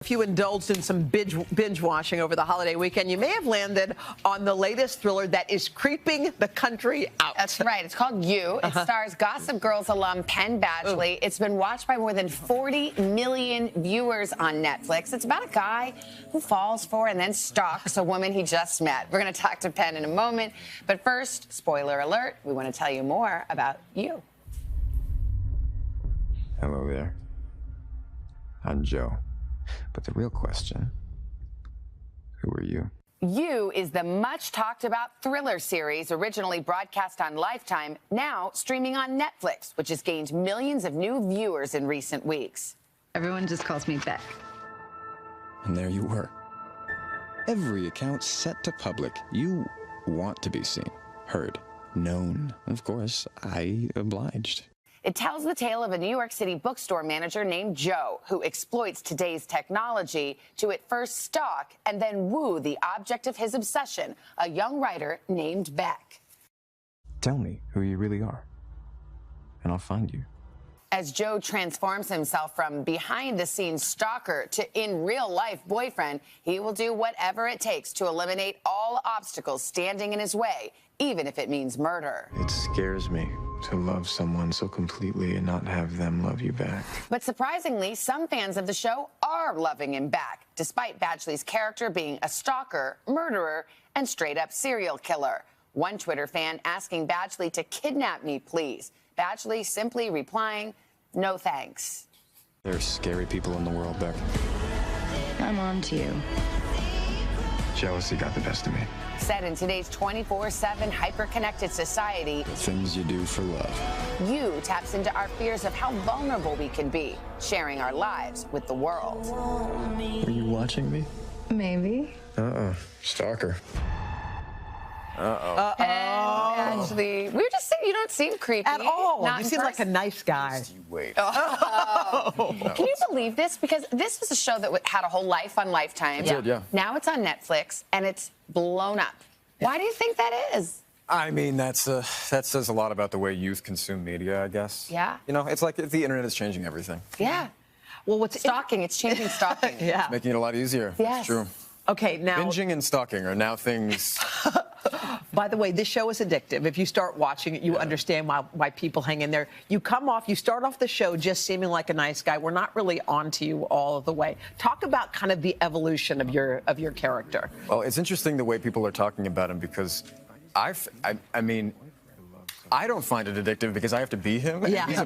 If you indulged in some binge watching over the holiday weekend, you may have landed on the latest thriller that is creeping the country out. That's right. It's called You. It stars Gossip Girls alum Penn Badgley. It's been watched by more than 40 million viewers on Netflix. It's about a guy who falls for and then stalks a woman he just met. We're going to talk to Penn in a moment. But first, spoiler alert, we want to tell you more about You. Hello there. I'm Joe. But the real question, who are you? You is the much-talked-about thriller series originally broadcast on Lifetime, now streaming on Netflix, which has gained millions of new viewers in recent weeks. Everyone just calls me Beck. And there you were. Every account set to public. You want to be seen, heard, known. Of course, I obliged. It tells the tale of a New York City bookstore manager named Joe, who exploits today's technology to at first stalk and then woo the object of his obsession, a young writer named Beck. Tell me who you really are, and I'll find you. As Joe transforms himself from behind-the-scenes stalker to in-real-life boyfriend, he will do whatever it takes to eliminate all obstacles standing in his way, even if it means murder. It scares me to love someone so completely and not have them love you back. But surprisingly, some fans of the show are loving him back, despite Badgley's character being a stalker, murderer, and straight-up serial killer. One Twitter fan asking Badgley to kidnap me, please. Badgley simply replying, no thanks. There's scary people in the world, Beck. I'm on to you. Jealousy got the best of me. Said in today's 24/7 hyper-connected society, The things you do for love. You taps into our fears of how vulnerable we can be, sharing our lives with the world. Are you watching me? Maybe. Uh-oh. Stalker. Uh-oh. And Ashley, we were just saying you don't seem creepy. At all. Not You in seem like a person. nice guy. Wait. Can you believe this? Because this was a show that had a whole life on Lifetime. It did, yeah. Now it's on Netflix, and it's blown up. Why do you think that is? I mean, that says a lot about the way youth consume media, I guess. Yeah. You know, it's like the internet is changing everything. Yeah. Well, what's Stalking. It's changing stalking. Yeah. Making it a lot easier. Yes. It's true. Okay, now, Binging and stalking are now things. by the way, this show is addictive. If you start watching it, you understand why people hang in there. You start off the show just seeming like a nice guy. We're not really on to you all of the way. Talk about kind of the evolution of your character. Well, it's interesting the way people are talking about him because I mean, I don't find it addictive because I have to be him. Yeah. He's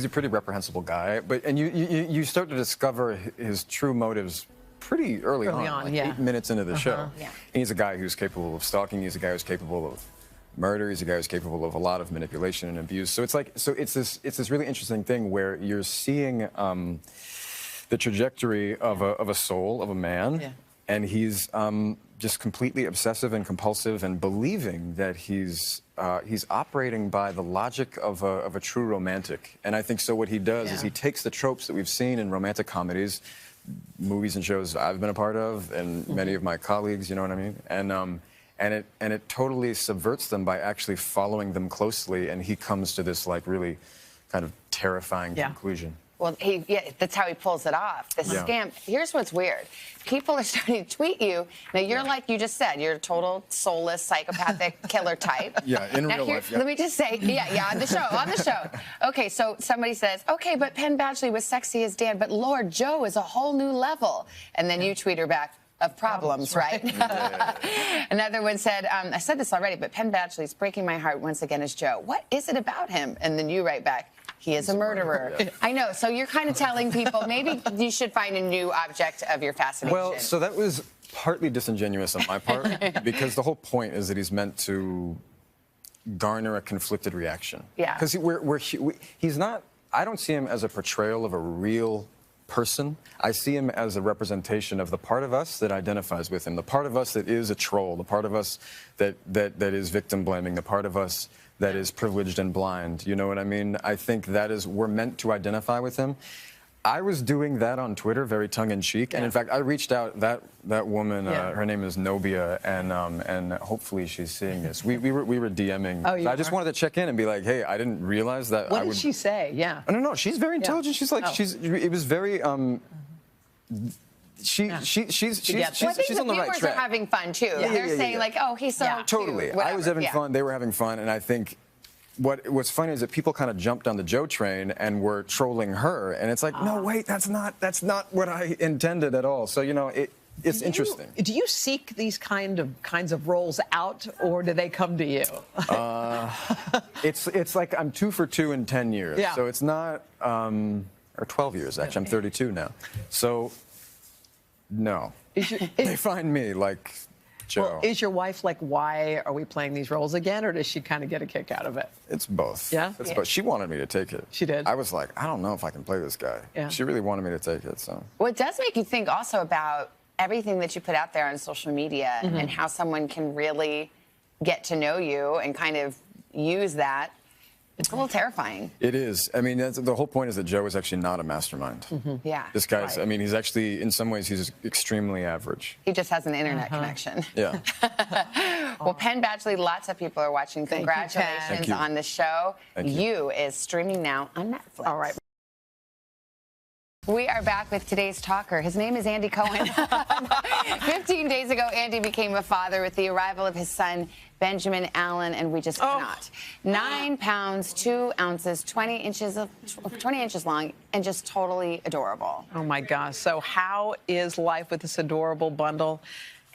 a pretty reprehensible guy. And you start to discover his true motives pretty early on, like yeah. 8 minutes into the show. Yeah. And he's a guy who's capable of stalking. He's a guy who's capable of murder. He's a guy who's capable of a lot of manipulation and abuse. So it's this really interesting thing where you're seeing the trajectory of a soul, of a man, Yeah. and he's just completely obsessive and compulsive and believing that he's operating by the logic of a true romantic. And I think so what he does is he takes the tropes that we've seen in romantic comedies, movies and shows I've been a part of, and many of my colleagues, you know what I mean? And it totally subverts them by actually following them closely, and he comes to this like really kind of terrifying conclusion. Well, that's how he pulls it off. The scam. Here's what's weird. People are starting to tweet you. Now, you're like you just said, you're a total soulless, psychopathic killer type. Yeah, in now, real life, yeah. Let me just say, on the show. Okay, so somebody says, okay, but Penn Badgley was sexy as Dan, but Lord, Joe is a whole new level. And then you tweet her back, of problems, right? Another one said, I said this already, but Penn Badgley's breaking my heart once again as Joe. What is it about him? And then you write back, he is a murderer. Yeah. I know. So you're kind of telling people maybe you should find a new object of your fascination. Well, so that was partly disingenuous on my part because the whole point is that he's meant to garner a conflicted reaction. Yeah. Because he's not. I don't see him as a portrayal of a real person. I see him as a representation of the part of us that identifies with him, the part of us that is a troll, the part of us that is victim blaming, the part of us that is privileged and blind. You know what I mean? I think we're meant to identify with him. I was doing that on Twitter, very tongue-in-cheek, and in fact, I reached out that woman. Her name is Nobia, and hopefully she's seeing this. We were DMing. Oh, you I just were? wanted to check in and be like, hey, I didn't realize that. What did she say? Yeah. I don't know. She's very intelligent. She's like, Oh. it was very. she's Well, I think she's the on the right viewers track. are having fun too. They're saying like, "Oh, he's so cute." Totally. I was having fun. They were having fun, and I think what's funny is that people kind of jumped on the Joe train and were trolling her, and it's like, no, wait, that's not what I intended at all. So it's interesting. Do you seek these kinds of roles out, or do they come to you? It's like I'm 2 for 2 in 10 years. Yeah. So it's not, or 12 years actually. I'm 32 now. So no, they find me like Joe. Well, is your wife like, why are we playing these roles again, or does she kind of get a kick out of it? It's both. Yeah? It's both. She wanted me to take it. She did? I was like, I don't know if I can play this guy. Yeah. She really wanted me to take it, so. Well, it does make you think also about everything that you put out there on social media and how someone can really get to know you and kind of use that. It's a little terrifying. It is. I mean, the whole point is that Joe is actually not a mastermind. Yeah. This guy's, I mean, he's actually, in some ways, he's extremely average. He just has an internet connection. Yeah. Well, Penn Badgley, lots of people are watching. Thank you, Penn. Congratulations Thank you. on the show. Thank you. Is streaming now on Netflix. All right. We are back with today's talker. His name is Andy Cohen. 15 days ago, Andy became a father with the arrival of his son, Benjamin Allen, and we just cannot. 9 pounds, 2 ounces, 20 inches long, and just totally adorable. Oh my gosh. So how is life with this adorable bundle?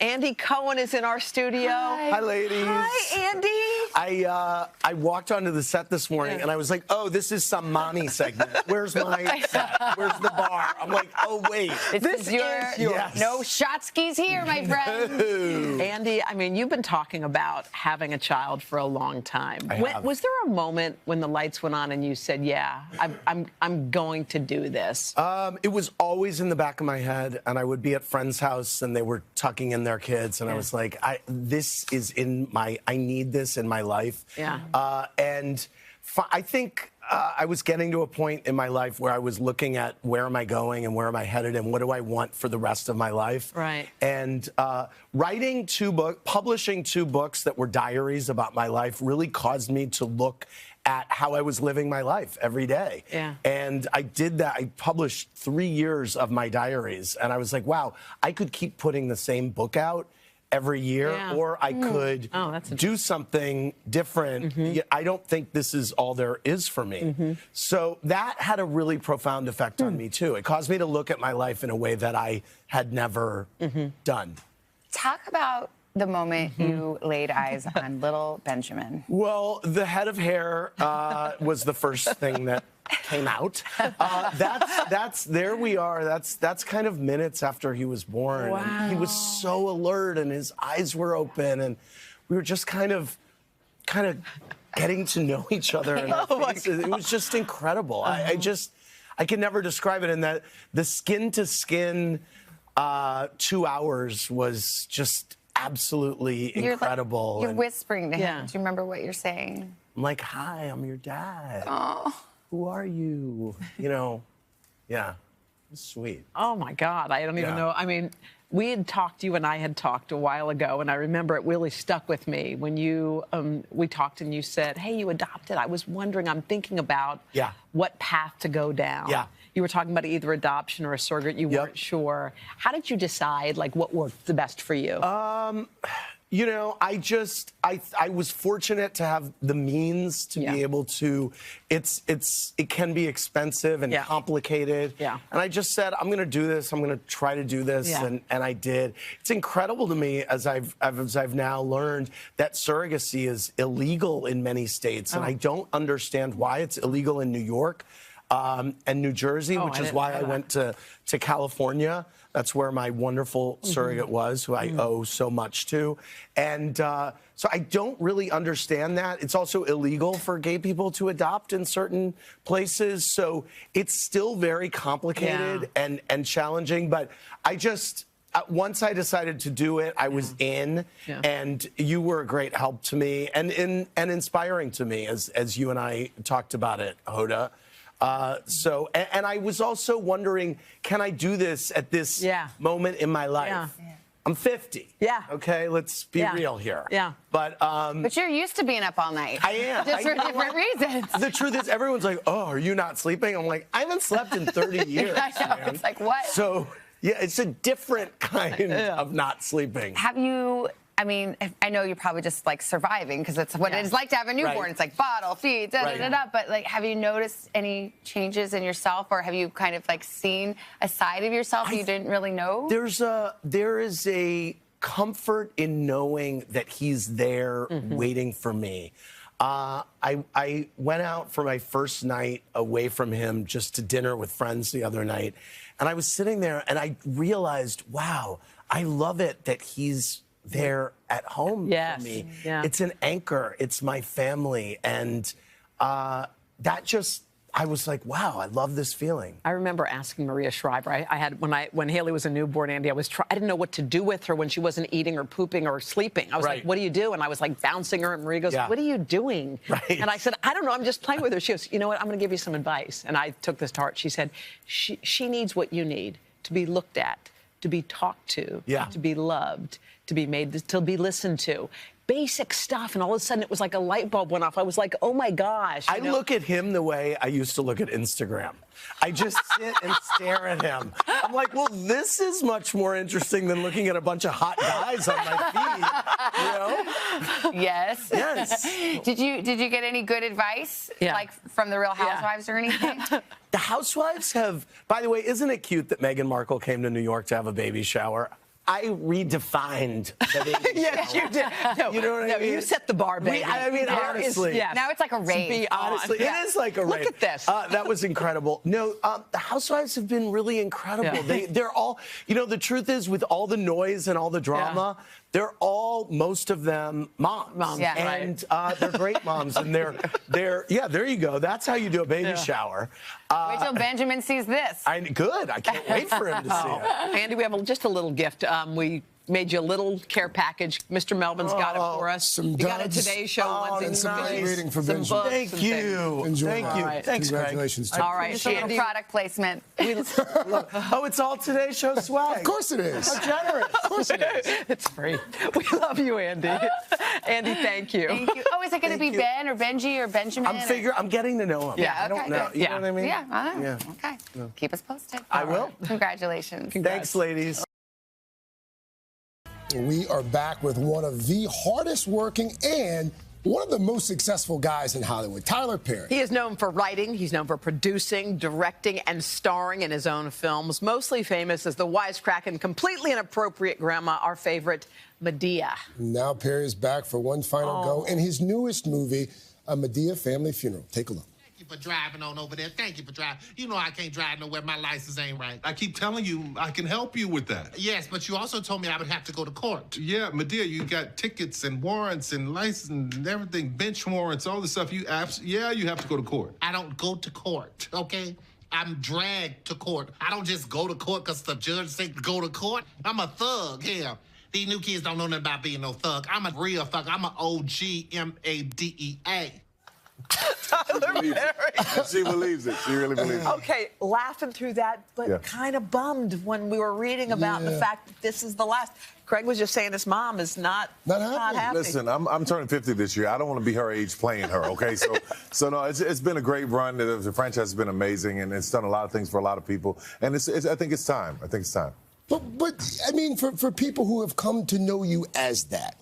Andy Cohen is in our studio. Hi, ladies. Hi, Andy. I walked onto the set this morning and I was like, oh, this is some mommy segment. Where's my set? Where's the bar? I'm like, oh, wait. This is your Yes. no shot skis here, my friend. Andy, I mean, you've been talking about having a child for a long time. Was there a moment when the lights went on and you said, yeah, I'm going to do this? It was always in the back of my head, and I would be at friends' house and they were tucking in their kids, and I was like, I need this in my life. Yeah. I think I was getting to a point in my life where I was looking at where am I going and where am I headed and what do I want for the rest of my life. Right. And publishing 2 books that were diaries about my life really caused me to look at how I was living my life every day. Yeah. And I did that. I published 3 years of my diaries, and I was like, wow, I could keep putting the same book out every year, or I could do something different. I don't think this is all there is for me. So that had a really profound effect on me, too. It caused me to look at my life in a way that I had never done. Talk about the moment you laid eyes on little Benjamin. Well, the head of hair was the first thing that came out. There we are. That's kind of minutes after he was born. Wow. And he was so alert and his eyes were open and we were just kind of getting to know each other in our faces. It was just incredible. I can never describe it. And that the skin to skin 2 hours was just absolutely incredible. You're whispering to him. Yeah. Do you remember what you're saying? I'm like, hi, I'm your dad. Oh. Who are you? Yeah, it's sweet. Oh, my God. I don't even know. I mean, you and I had talked a while ago, and I remember it really stuck with me when we talked and you said, hey, you adopted. I was wondering, I'm thinking about what path to go down. Yeah. You were talking about either adoption or a surrogate. You weren't sure. How did you decide, like, what worked the best for you? I was fortunate to have the means to be able to. It can be expensive and complicated. Yeah. And I just said, I'm going to do this. I'm going to try to do this, and I did. It's incredible to me as I've now learned that surrogacy is illegal in many states, and I don't understand why it's illegal in New York and New Jersey, which is why I went to California. That's where my wonderful surrogate was, who I owe so much to. And so I don't really understand that. It's also illegal for gay people to adopt in certain places. So it's still very complicated and challenging. But once I decided to do it, I was in. Yeah. And you were a great help to me and inspiring to me as you and I talked about it, Hoda. And I was also wondering, can I do this at this moment in my life? Yeah. I'm 50. Yeah. Okay, let's be real here. Yeah. But you're used to being up all night. I am. Just for different reasons. The truth is, everyone's like, oh, are you not sleeping? I'm like, I haven't slept in 30 years. I know. Man. It's like, what? So Yeah, it's a different kind of not sleeping. Have you? I mean, I know you're probably just like surviving because it's what it's like to have a newborn. Right. It's like bottle, feed, da da da da. But like, have you noticed any changes in yourself, or have you kind of like seen a side of yourself you didn't really know? There is a comfort in knowing that he's there waiting for me. I went out for my first night away from him just to dinner with friends the other night, and I was sitting there and I realized, wow, I love it that he's there at home for me. Yeah. It's an anchor. It's my family. And that just, I was like, wow, I love this feeling. I remember asking Maria Shriver. I had when Haley was a newborn, Andy. I didn't know what to do with her when she wasn't eating or pooping or sleeping. I was like, "What do you do?" And I was like bouncing her, and Maria goes, "What are you doing?" And I said, "I don't know. I'm just playing with her." She goes, "You know what? I'm going to give you some advice." And I took this to heart. She said, "She needs what you need: to be looked at, to be talked to, to be loved, to be made, to be listened to." Basic stuff, and all of a sudden it was like a light bulb went off. I was like, oh my gosh. I look at him the way I used to look at Instagram. I just sit and stare at him. I'm like, well, this is much more interesting than looking at a bunch of hot guys on my feed, you know? Yes. Yes. Did you get any good advice, like from the Real Housewives or anything? The Housewives have, by the way, isn't it cute that Meghan Markle came to New York to have a baby shower? I redefined the baby shower. Yes, you did. No, you know what I mean? You set the bar, baby. I mean, honestly. Now it's like a rave. Honestly, it is like a rave. Look at this. That was incredible. No, the Housewives have been really incredible. Yeah. They're all, you know, the truth is, with all the noise and all the drama, they're all, most of them, moms. Yeah. And they're great moms. And they're, yeah, there you go. That's how you do a baby shower. Wait till Benjamin sees this. Good. I can't wait for him to see it. Andy, we have just a little gift. We made you a little care package. Mr. Melvin's got it for us. Some you got a duds. Today Show once and some nice. reading for some Benjamin. books Thank and you. things. Thank you. Right. Thanks, Greg. Congratulations. All right, Just a little Andy. product placement. Oh, it's all Today Show swag. Of course it is. How generous. Of course it is. It's free. We love you, Andy. Andy, thank you. Thank you. Oh, is it going to be Ben or Benji or Benjamin? I'm getting to know him. Yeah, I don't know. You know what I mean? Yeah, I know. Yeah. Okay. Keep us posted. I will. Congratulations. Thanks, ladies. We are back with one of the hardest working and one of the most successful guys in Hollywood, Tyler Perry. He is known for writing. He's known for producing, directing, and starring in his own films. Mostly famous as the wisecracking, completely inappropriate grandma, our favorite, Medea. Now Perry is back for one final go in his newest movie, A Medea Family Funeral. Take a look. Thank you for driving on over there. Thank you for driving. You know I can't drive nowhere. My license ain't right. I keep telling you I can help you with that. Yes, but you also told me I would have to go to court. Yeah, Medea, you got tickets and warrants and license and everything, bench warrants, all this stuff. You have to go to court. I don't go to court, okay? I'm dragged to court. I don't just go to court because the judge said go to court. I'm a thug here. These new kids don't know nothing about being no thug. I'm a real thug. I'm an OG MADEA. Tyler Perry. She believes it. She really believes it. Okay, laughing through that, but kind of bummed when we were reading about the fact that this is the last. Craig was just saying his mom is not happy. Listen, I'm turning 50 this year. I don't want to be her age playing her, okay? So no, it's been a great run. The franchise has been amazing, and it's done a lot of things for a lot of people. And I think it's time. I think it's time. But I mean, for people who have come to know you as that,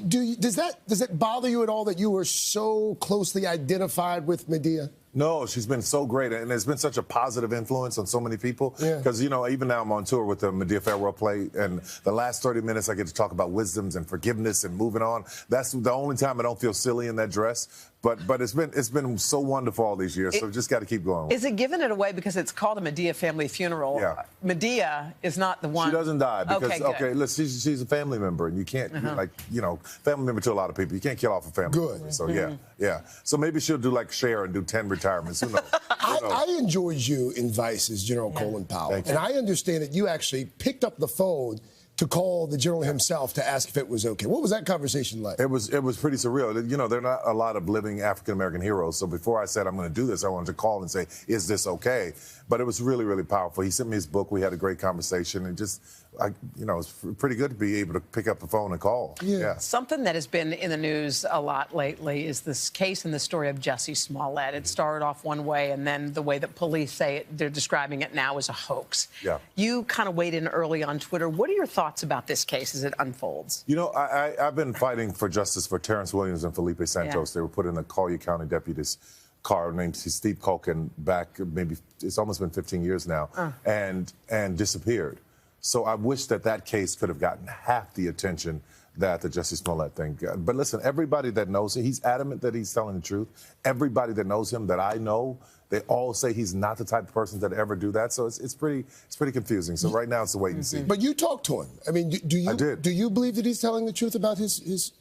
does that bother you at all that you were so closely identified with Medea? No, she's been so great, and it's been such a positive influence on so many people. Because, you know, even now I'm on tour with the Medea Farewell Play, and the last 30 minutes I get to talk about wisdoms and forgiveness and moving on. That's the only time I don't feel silly in that dress. But it's been so wonderful all these years, so just got to keep going. Is it giving it away because it's called a Medea family funeral? Yeah. Medea is not the one. She doesn't die because, okay, listen, she's a family member, and you can't, family member to a lot of people. You can't kill off a family member. So, yeah. So maybe she'll do like Cher and do 10 retirements. Who knows? I enjoyed you in Vice as General Colin Powell. And I understand that you actually picked up the phone to call the general himself to ask if it was okay. What was that conversation like? It was pretty surreal. You know, there are not a lot of living African-American heroes. So before I said I'm going to do this, I wanted to call and say, is this okay? But it was really, really powerful. He sent me his book. We had a great conversation. And just, it's pretty good to be able to pick up the phone and call. Yeah. Something that has been in the news a lot lately is this case and the story of Jussie Smollett. It started off one way, and then the way that police say it, they're describing it now as a hoax. Yeah. You kind of weighed in early on Twitter. What are your thoughts about this case as it unfolds? You know, I've been fighting for justice for Terrence Williams and Felipe Santos. They were put in a Collier County deputy's car named Steve Culkin back maybe, it's almost been 15 years now, and disappeared. So I wish that case could have gotten half the attention that the Jussie Smollett thing got. But listen, everybody that knows him, he's adamant that he's telling the truth. Everybody that knows him that I know, they all say he's not the type of person that ever do that. So it's pretty confusing. So right now it's a wait and see. But you talked to him. I mean, I did. Do you believe that he's telling the truth about his?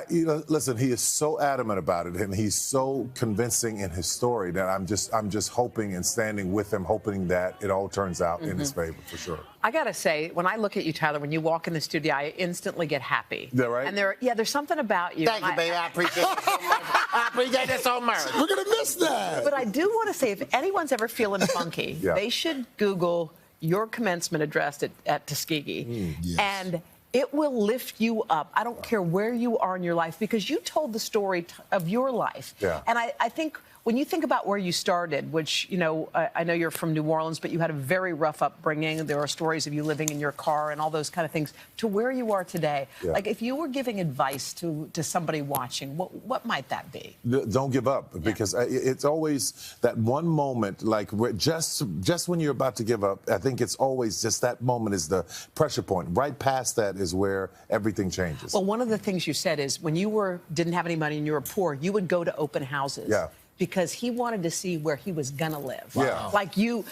Listen, he is so adamant about it, and he's so convincing in his story that I'm just hoping and standing with him, hoping that it all turns out in his favor, for sure. I gotta say, when I look at you, Tyler, when you walk in the studio, I instantly get happy. Yeah, right? And there's something about you. Thank you, baby. I appreciate it so much. I appreciate it so much. We're gonna miss that. But I do want to say, if anyone's ever feeling funky, they should Google your commencement address at Tuskegee, and it will lift you up. I don't care where you are in your life, because you told the story of your life. Yeah. And I think when you think about where you started, which, I know you're from New Orleans, but you had a very rough upbringing. There are stories of you living in your car and all those kind of things, to where you are today. Yeah. Like, if you were giving advice to somebody watching, what might that be? Don't give up, because it's always that one moment, like just when you're about to give up. I think it's always just that moment is the pressure point. Right past that is where everything changes. Well, one of the things you said is when you didn't have any money and you were poor, you would go to open houses. Yeah. Because he wanted to see where he was gonna live. Wow. Like you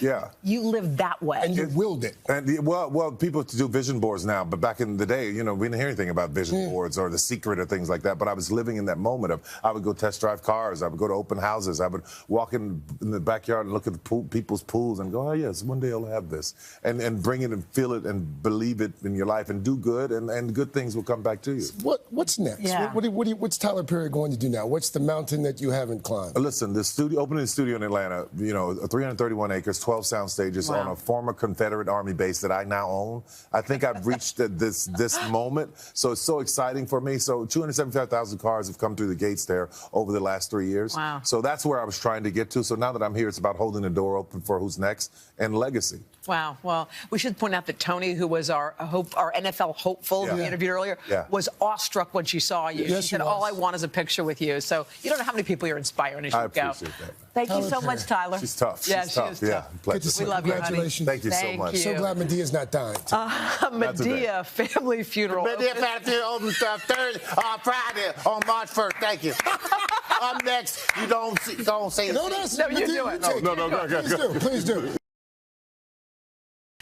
lived that way. And you willed it. And well, people do vision boards now, but back in the day, we didn't hear anything about vision boards or The Secret or things like that. But I was living in that moment of, I would go test drive cars, I would go to open houses, I would walk in the backyard and look at the people's pools and go, oh yes, one day I'll have this, and bring it and feel it and believe it in your life and do good, and good things will come back to you. What's next? Yeah. What's Tyler Perry going to do now? What's the mountain that you haven't climbed? Listen, opening the studio in Atlanta, 331 acres, 12 sound stages on a former Confederate Army base that I now own. I think I've reached this moment, so it's so exciting for me. So 275,000 cars have come through the gates there over the last 3 years. Wow. So that's where I was trying to get to. So now that I'm here, it's about holding the door open for who's next and legacy. Wow. Well, we should point out that Tony, who was our NFL hopeful who we interviewed earlier, was awestruck when she saw you. Yes, she said, all I want is a picture with you. So you don't know how many people you're inspiring as you go. I appreciate that. Thank you so much, Tyler. She's tough. Yeah, She's she tough. is tough. Good to see We love you, honey. Congratulations. Thank you so much. you. So glad Medea's not dying. Medea family funeral. Medea family open Friday on March 1st. Thank you. Up next, you don't say No, that's No, you do it. No, go. Please do.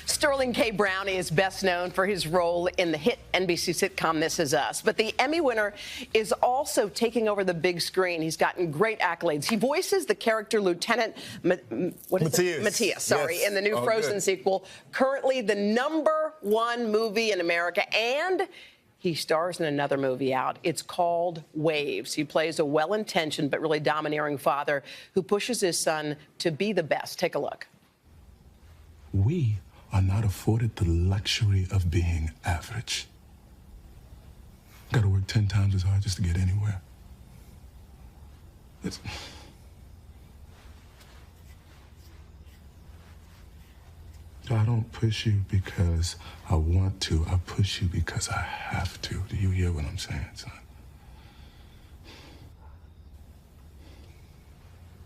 Sterling K. Brown is best known for his role in the hit NBC sitcom This Is Us. But the Emmy winner is also taking over the big screen. He's gotten great accolades. He voices the character Lieutenant Matthias, in the new Frozen sequel, currently the #1 movie in America. And he stars in another movie out. It's called Waves. He plays a well-intentioned but really domineering father who pushes his son to be the best. Take a look. We are not afforded the luxury of being average. Gotta work 10 times as hard just to get anywhere. I don't push you because I want to. I push you because I have to. Do you hear what I'm saying, son?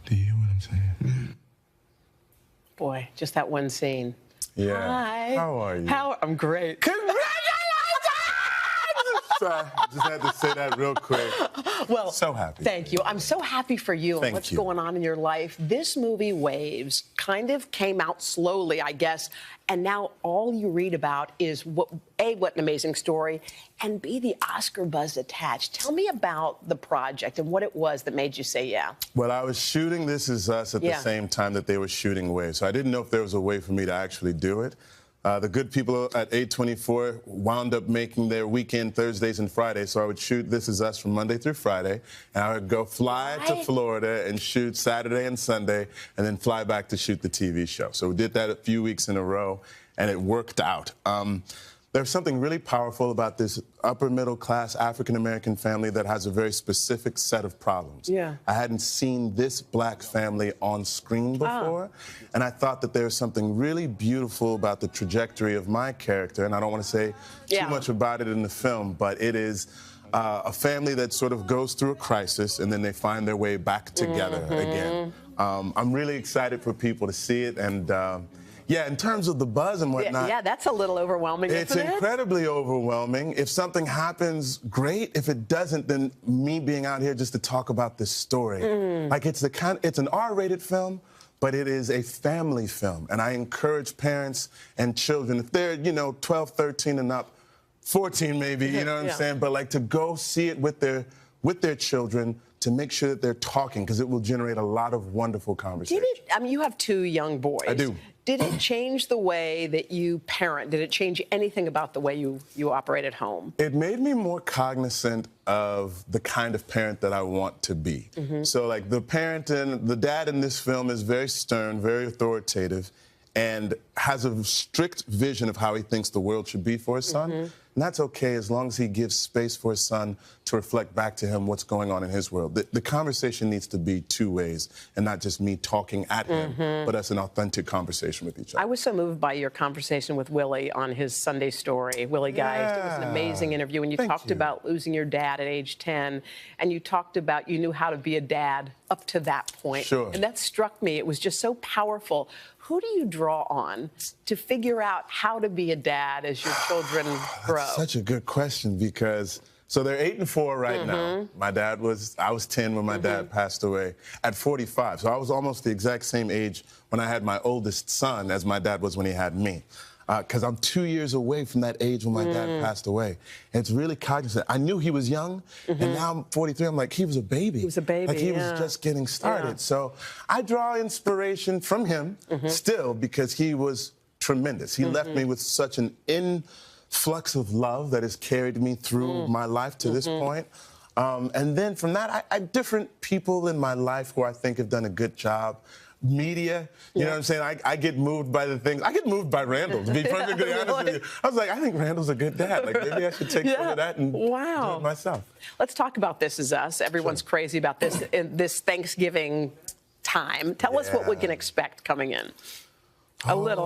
Do you hear what I'm saying? Boy, just that one scene. Yeah. Hi. How are you? I'm great. Just had to say that real quick. Well, so happy. Thank you. I'm so happy for you and what's going on in your life. This movie, Waves, kind of came out slowly, I guess, and now all you read about is, what an amazing story, and B, the Oscar buzz attached. Tell me about the project and what it was that made you say yeah. Well, I was shooting This Is Us at the same time that they were shooting Waves, so I didn't know if there was a way for me to actually do it. The good people at 824 wound up making their weekend Thursdays and Fridays, so I would shoot This Is Us from Monday through Friday, and I would fly to Florida and shoot Saturday and Sunday, and then fly back to shoot the TV show. So we did that a few weeks in a row, and it worked out. There's something really powerful about this upper middle class African American family that has a very specific set of problems. Yeah. I hadn't seen this black family on screen before, and I thought that there was something really beautiful about the trajectory of my character, and I don't want to say too much about it in the film, but it is a family that sort of goes through a crisis and then they find their way back together again. I'm really excited for people to see it, and yeah, in terms of the buzz and whatnot. Yeah, that's a little overwhelming, It's isn't it? incredibly overwhelming. If something happens, great. If it doesn't, then me being out here just to talk about this story. Like, it's an R-rated film, but it is a family film. And I encourage parents and children, if they're, 12, 13 and up, 14 maybe, you know what I'm saying? But like, to go see it with their children, to make sure that they're talking, because it will generate a lot of wonderful conversation. You have 2 young boys. I do. Did it change the way that you parent? Did it change anything about the way you operate at home? It made me more cognizant of the kind of parent that I want to be. So, like, the dad in this film is very stern, very authoritative, and has a strict vision of how he thinks the world should be for his son. And that's okay as long as he gives space for his son to reflect back to him what's going on in his world. The conversation needs to be 2 ways and not just me talking at him, but us an authentic conversation with each other. I was so moved by your conversation with Willie on his Sunday Story. Willie Geist, it was an amazing interview. And you talked about losing your dad at age 10, and you talked about you knew how to be a dad up to that point. Sure. And that struck me. It was just so powerful. Who do you draw on to figure out how to be a dad as your children grow? That's such a good question, because so they're 8 and 4 right now. I was 10 when my dad passed away at 45. So I was almost the exact same age when I had my oldest son as my dad was when he had me. Because I'm 2 years away from that age when my dad passed away. And it's really cognizant. I knew he was young, and now I'm 43. I'm like, he was a baby. He was a baby, Like, he was just getting started. So I draw inspiration from him still, because he was tremendous. He left me with such an influx of love that has carried me through my life to this point. And then from that, I different people in my life who I think have done a good job. Media, you know what I'm saying? I get moved by the things. I get moved by Randall, to be perfectly honest with you. I was like, I think Randall's a good dad. Like, maybe I should take some of that and do it myself. Let's talk about This Is Us. Everyone's crazy about this in this Thanksgiving time. Tell us what we can expect coming in. A little.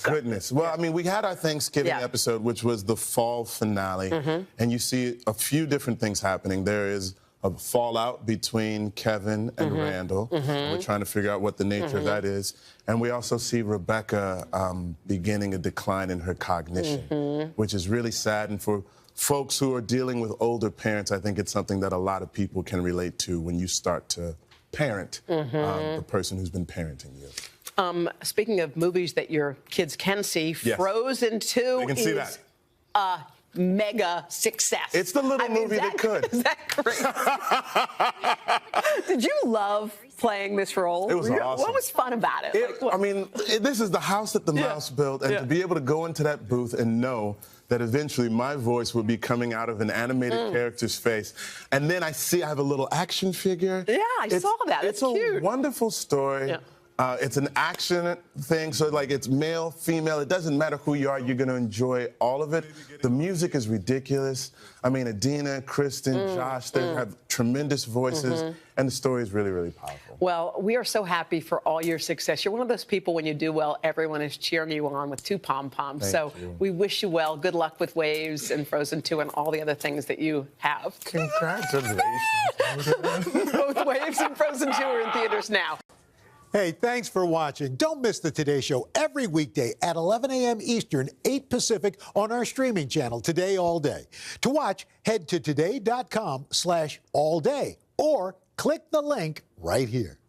Goodness. Well, I mean, we had our Thanksgiving episode, which was the fall finale, and you see a few different things happening. There is a fallout between Kevin and Randall. And we're trying to figure out what the nature of that is. And we also see Rebecca beginning a decline in her cognition, which is really sad. And for folks who are dealing with older parents, I think it's something that a lot of people can relate to when you start to parent the person who's been parenting you. Speaking of movies that your kids can see, Frozen 2 can see that. A mega success. It's the little movie that could. Is that great? Did you love playing this role? It was awesome. What was fun about it? I mean, this is the house that the mouse built, and to be able to go into that booth and know that eventually my voice would be coming out of an animated character's face. And then I have a little action figure. Yeah, I saw that. It's cute. A wonderful story. Yeah. It's an action thing, so like it's male, female. It doesn't matter who you are. You're going to enjoy all of it. The music is ridiculous. I mean, Adina, Kristen, Josh, they have tremendous voices, and the story is really, really powerful. Well, we are so happy for all your success. You're one of those people, when you do well, everyone is cheering you on with 2 pom-poms. So we wish you well. Good luck with Waves and Frozen 2 and all the other things that you have. Congratulations. Both Waves and Frozen 2 are in theaters now. Hey, thanks for watching. Don't miss the Today Show every weekday at 11 a.m. Eastern, 8 Pacific on our streaming channel, Today All Day. To watch, head to today.com/allday or click the link right here.